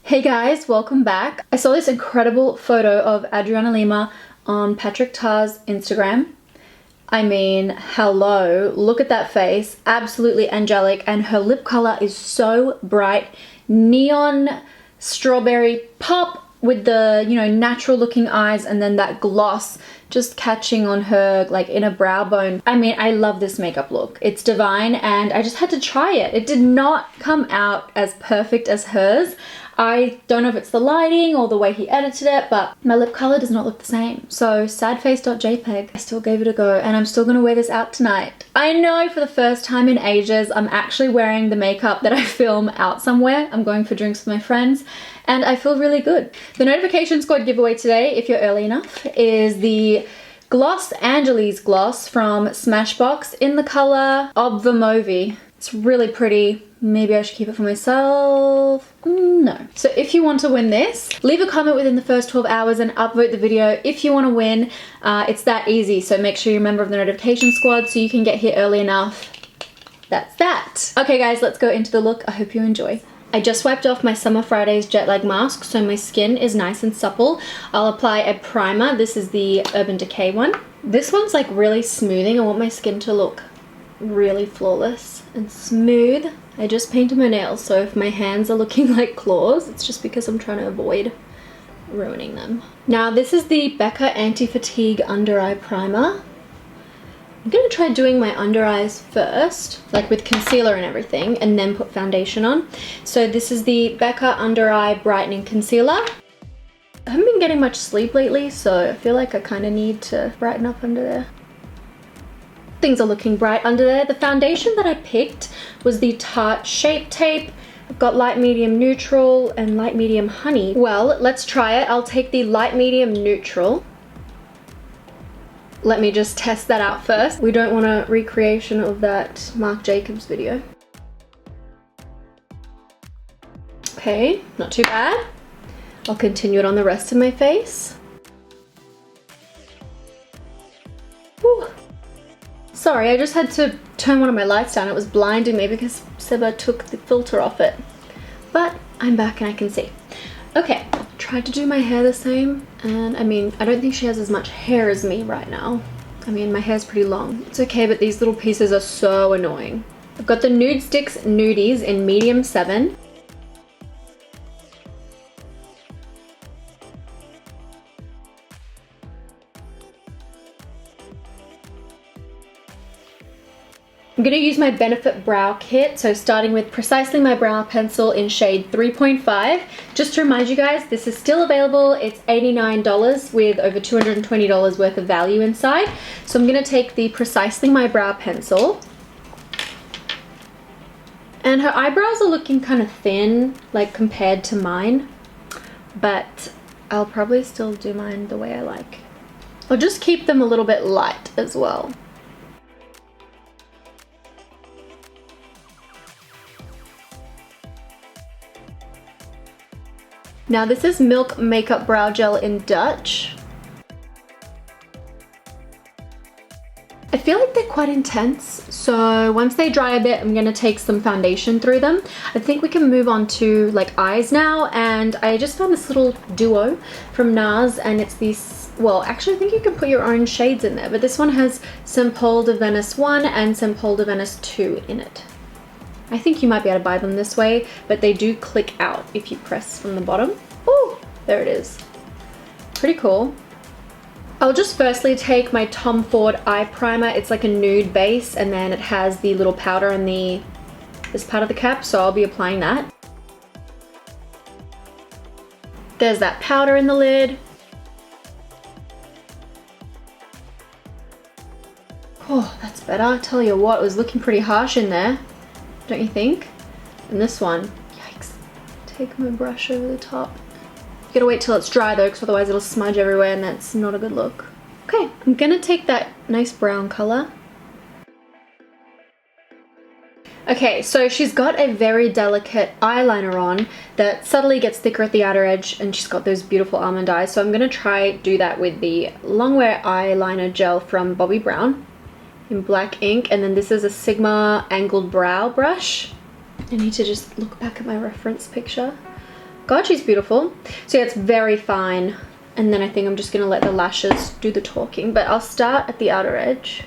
Hey guys, welcome back. I saw this incredible photo of Adriana Lima on Patrick Tar's Instagram. I mean, hello, look at that face, absolutely angelic, and her lip color is so bright, neon strawberry pop with the, you know, natural looking eyes and then that gloss just catching on her like inner brow bone. I mean, I love this makeup look. It's divine and I just had to try it. It did not come out as perfect as hers. I don't know if it's the lighting or the way he edited it, but my lip color does not look the same. So sadface.jpg, I still gave it a go and I'm still gonna wear this out tonight. I know for the first time in ages, I'm actually wearing the makeup that I film out somewhere. I'm going for drinks with my friends and I feel really good. The Notification Squad giveaway today, if you're early enough, is the Gloss Angeles gloss from Smashbox in the color of the Movie. It's really pretty. Maybe I should keep it for myself. No. So if you want to win this, leave a comment within the first 12 hours and upvote the video if you want to win. It's that easy. So make sure you're a member of the Notification Squad so you can get here early enough. That's that. Okay guys, let's go into the look. I hope you enjoy. I just wiped off my Summer Fridays jet lag mask, so my skin is nice and supple. I'll apply a primer. This is the Urban Decay one. This one's like really smoothing. I want my skin to look really flawless and smooth. I just painted my nails, so if my hands are looking like claws, it's just because I'm trying to avoid ruining them. Now this is the Becca Anti-Fatigue Under Eye Primer. I'm gonna try doing my under eyes first, like with concealer and everything, and then put foundation on. So this is the Becca Under Eye Brightening Concealer. I haven't been getting much sleep lately, so I feel like I kind of need to brighten up under there. Things are looking bright under there. The foundation that I picked was the Tarte Shape Tape. I've got light, medium, neutral, and light, medium, honey. Well, let's try it. I'll take the light, medium, neutral. Let me just test that out first. We don't want a recreation of that Marc Jacobs video. Okay, not too bad. I'll continue it on the rest of my face. Whew. Sorry, I just had to turn one of my lights down. It was blinding me because Seba took the filter off it. But I'm back and I can see. Okay, tried to do my hair the same. And I mean, I don't think she has as much hair as me right now. I mean, my hair's pretty long. It's okay, but these little pieces are so annoying. I've got the Nudestix Nudies in medium 7. I'm going to use my Benefit Brow Kit, so starting with Precisely My Brow Pencil in shade 3.5. Just to remind you guys, this is still available. It's $89 with over $220 worth of value inside. So I'm going to take the Precisely My Brow Pencil. And her eyebrows are looking kind of thin, like compared to mine. But I'll probably still do mine the way I like. I'll just keep them a little bit light as well. Now this is Milk Makeup Brow Gel in Dutch. I feel like they're quite intense, so once they dry a bit, I'm gonna take some foundation through them. I think we can move on to like eyes now, and I just found this little duo from Nars, and it's these, well, actually I think you can put your own shades in there, but this one has Saint Paul de Venice 1 and Saint Paul de Venice 2 in it. I think you might be able to buy them this way, but they do click out if you press from the bottom. Oh, there it is. Pretty cool. I'll just firstly take my Tom Ford eye primer. It's like a nude base, and then it has the little powder on this part of the cap, so I'll be applying that. There's that powder in the lid. Oh, that's better. I tell you what, it was looking pretty harsh in there. Don't you think? And this one, yikes. Take my brush over the top. You gotta wait till it's dry though, because otherwise it'll smudge everywhere and that's not a good look. Okay, I'm gonna take that nice brown color. Okay, so she's got a very delicate eyeliner on that subtly gets thicker at the outer edge, and she's got those beautiful almond eyes. So I'm gonna try do that with the Longwear eyeliner gel from Bobbi Brown in black ink, and then this is a Sigma angled brow brush. I need to just look back at my reference picture. God, she's beautiful. So yeah, it's very fine. And then I think I'm just gonna let the lashes do the talking, but I'll start at the outer edge.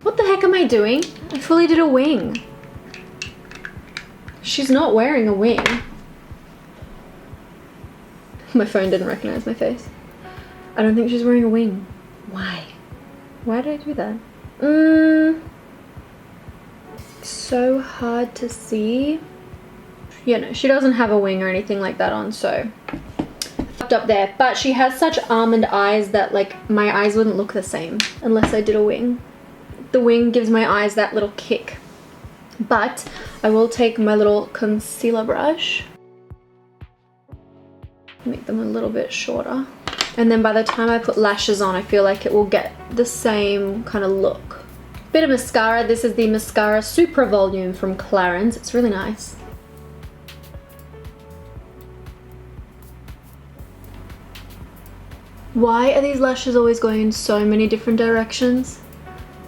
What the heck am I doing? I fully did a wing. She's not wearing a wing. My phone didn't recognize my face. I don't think she's wearing a wing. Why? Why did I do that? So hard to see. Yeah, no, she doesn't have a wing or anything like that on, so fucked up there. But she has such almond eyes that like my eyes wouldn't look the same unless I did a wing. The wing gives my eyes that little kick. But I will take my little concealer brush, make them a little bit shorter. And then by the time I put lashes on, I feel like it will get the same kind of look. Bit of mascara. This is the Mascara Supra Volume from Clarins. It's really nice. Why are these lashes always going in so many different directions?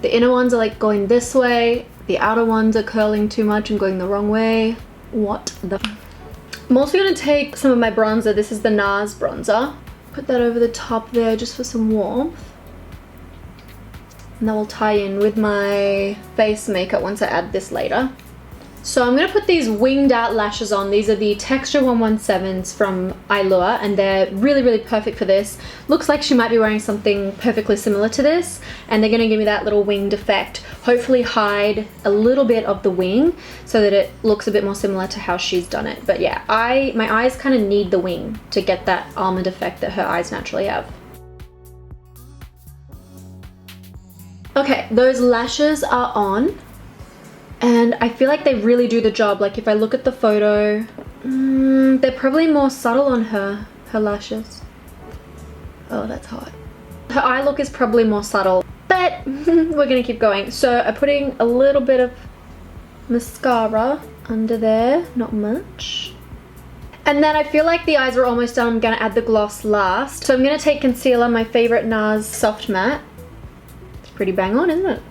The inner ones are like going this way, the outer ones are curling too much and going the wrong way. What the... I'm also going to take some of my bronzer. This is the Nars bronzer. Put that over the top there just for some warmth. And that will tie in with my face makeup once I add this later. So I'm going to put these winged out lashes on. These are the Texture 117s from Eylure, and they're really, really perfect for this. Looks like she might be wearing something perfectly similar to this, and they're going to give me that little winged effect. Hopefully hide a little bit of the wing so that it looks a bit more similar to how she's done it. But yeah, my eyes kind of need the wing to get that almond effect that her eyes naturally have. Okay, those lashes are on. And I feel like they really do the job. Like if I look at the photo, they're probably more subtle on her lashes. Oh, that's hot. Her eye look is probably more subtle, but we're gonna keep going. So I'm putting a little bit of mascara under there, not much. And then I feel like the eyes are almost done. I'm gonna add the gloss last. So I'm gonna take concealer, my favorite Nars Soft Matte. It's pretty bang on, isn't it?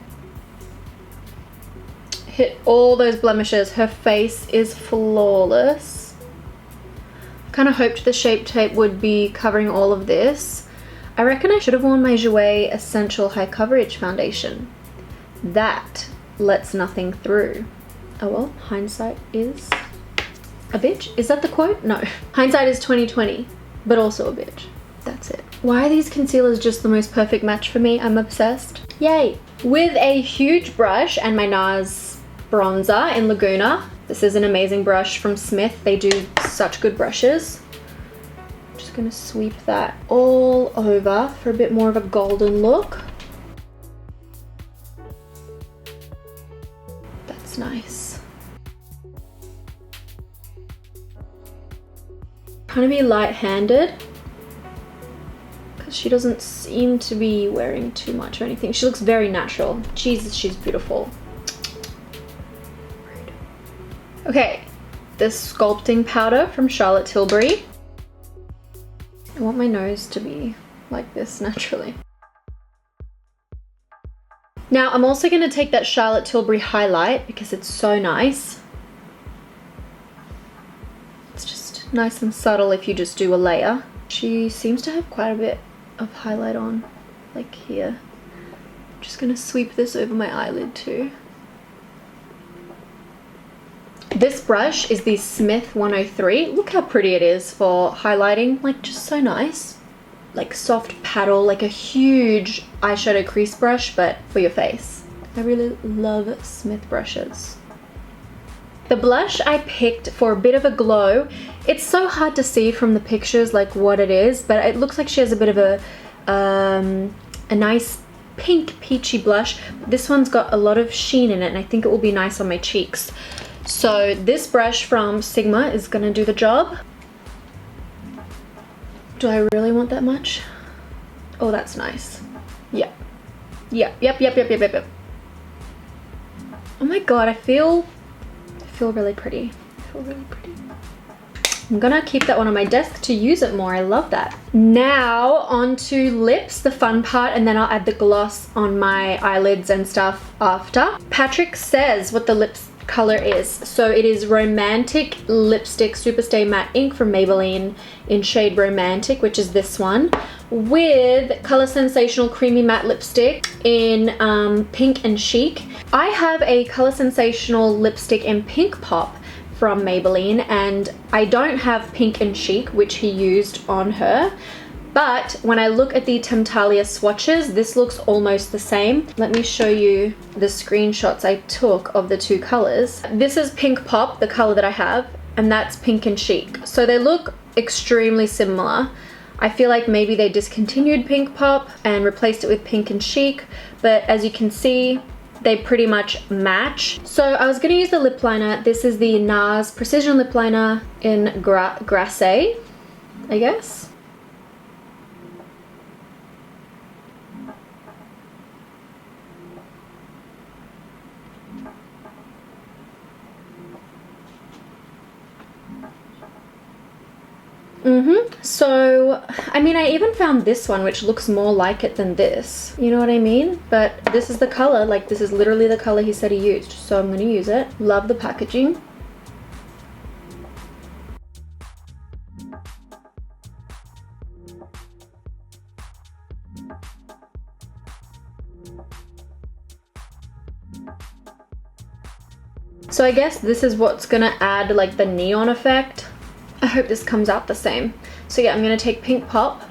Hit all those blemishes. Her face is flawless. Kind of hoped the Shape Tape would be covering all of this. I reckon I should have worn my Jouer Essential High Coverage Foundation. That lets nothing through. Oh well, hindsight is a bitch. Is that the quote? No. Hindsight is 20/20, but also a bitch. That's it. Why are these concealers just the most perfect match for me? I'm obsessed. Yay. With a huge brush and my Nars bronzer in Laguna. This is an amazing brush from Smith. They do such good brushes. I'm just gonna sweep that all over for a bit more of a golden look. That's nice. Trying to be light-handed because she doesn't seem to be wearing too much or anything. She looks very natural. Jesus, she's beautiful. Okay, this Sculpting powder from Charlotte Tilbury. I want my nose to be like this naturally. Now I'm also going to take that Charlotte Tilbury highlight because it's so nice. It's just nice and subtle if you just do a layer. She seems to have quite a bit of highlight on, like here. I'm just going to sweep this over my eyelid too. This brush is the Smith 103. Look how pretty it is for highlighting, like just so nice. Like soft paddle, like a huge eyeshadow crease brush, but for your face. I really love Smith brushes. The blush I picked for a bit of a glow. It's so hard to see from the pictures like what it is, but it looks like she has a bit of a nice pink peachy blush. This one's got a lot of sheen in it and I think it will be nice on my cheeks. So this brush from Sigma is gonna do the job. Do I really want that much? Oh, that's nice. Yep. Yep. Oh my god, I feel really pretty. I feel really pretty. I'm gonna keep that one on my desk to use it more. I love that. Now on to lips, the fun part, and then I'll add the gloss on my eyelids and stuff after. Patrick says what the lips color is. So it is Romantic Lipstick Superstay Matte Ink from Maybelline in shade Romantic, which is this one, with Color Sensational Creamy Matte Lipstick in Pink and Chic. I have a Color Sensational lipstick in Pink Pop from Maybelline, and I don't have Pink and Chic, which he used on her. But when I look at the Temptalia swatches, this looks almost the same. Let me show you the screenshots I took of the two colors. This is Pink Pop, the color that I have, and that's Pink and Chic. So they look extremely similar. I feel like maybe they discontinued Pink Pop and replaced it with Pink and Chic, but as you can see, they pretty much match. So I was gonna use the lip liner. This is the Nars Precision Lip Liner in Grasse, I guess. So, I mean, I even found this one, which looks more like it than this. You know what I mean? But this is the color, like this is literally the color he said he used. So I'm gonna use it. Love the packaging. So I guess this is what's gonna add like the neon effect. I hope this comes out the same. So yeah, I'm gonna take Pink Pop.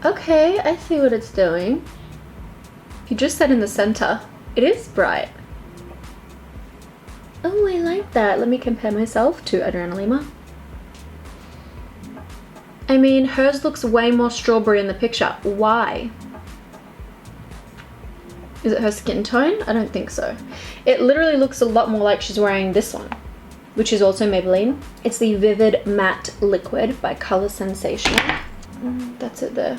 Okay, I see what it's doing. You just said in the center. It is bright. Oh, I like that. Let me compare myself to Adriana Lima. I mean, hers looks way more strawberry in the picture. Why? Is it her skin tone? I don't think so. It literally looks a lot more like she's wearing this one, which is also Maybelline. It's the Vivid Matte Liquid by Color Sensational. That's it there.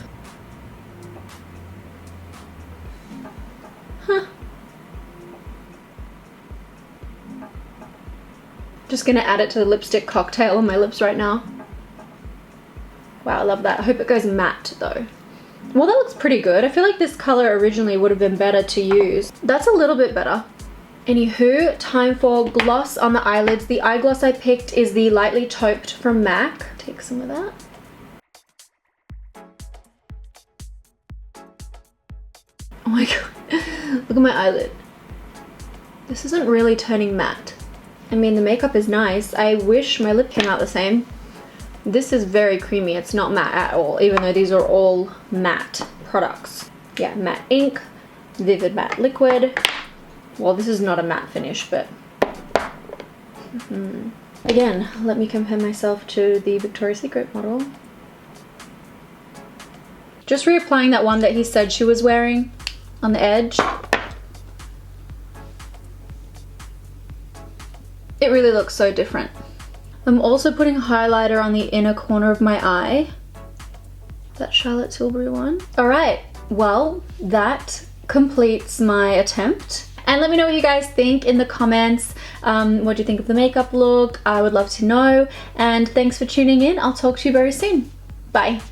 Huh. Just gonna add it to the lipstick cocktail on my lips right now. Wow, I love that. I hope it goes matte though. Well, that looks pretty good. I feel like this color originally would have been better to use. That's a little bit better. Anywho, time for gloss on the eyelids. The eye gloss I picked is the Lightly Tauped from MAC. Take some of that. Oh my god, look at my eyelid. This isn't really turning matte. I mean, the makeup is nice. I wish my lip came out the same. This is very creamy. It's not matte at all, even though these are all matte products. Yeah, matte ink, Vivid Matte Liquid. Well, this is not a matte finish, but again, let me compare myself to the Victoria's Secret model. Just reapplying that one that he said she was wearing on the edge. It really looks so different. I'm also putting highlighter on the inner corner of my eye. That Charlotte Tilbury one. All right, well, that completes my attempt. And let me know what you guys think in the comments. What do you think of the makeup look? I would love to know. And thanks for tuning in. I'll talk to you very soon. Bye.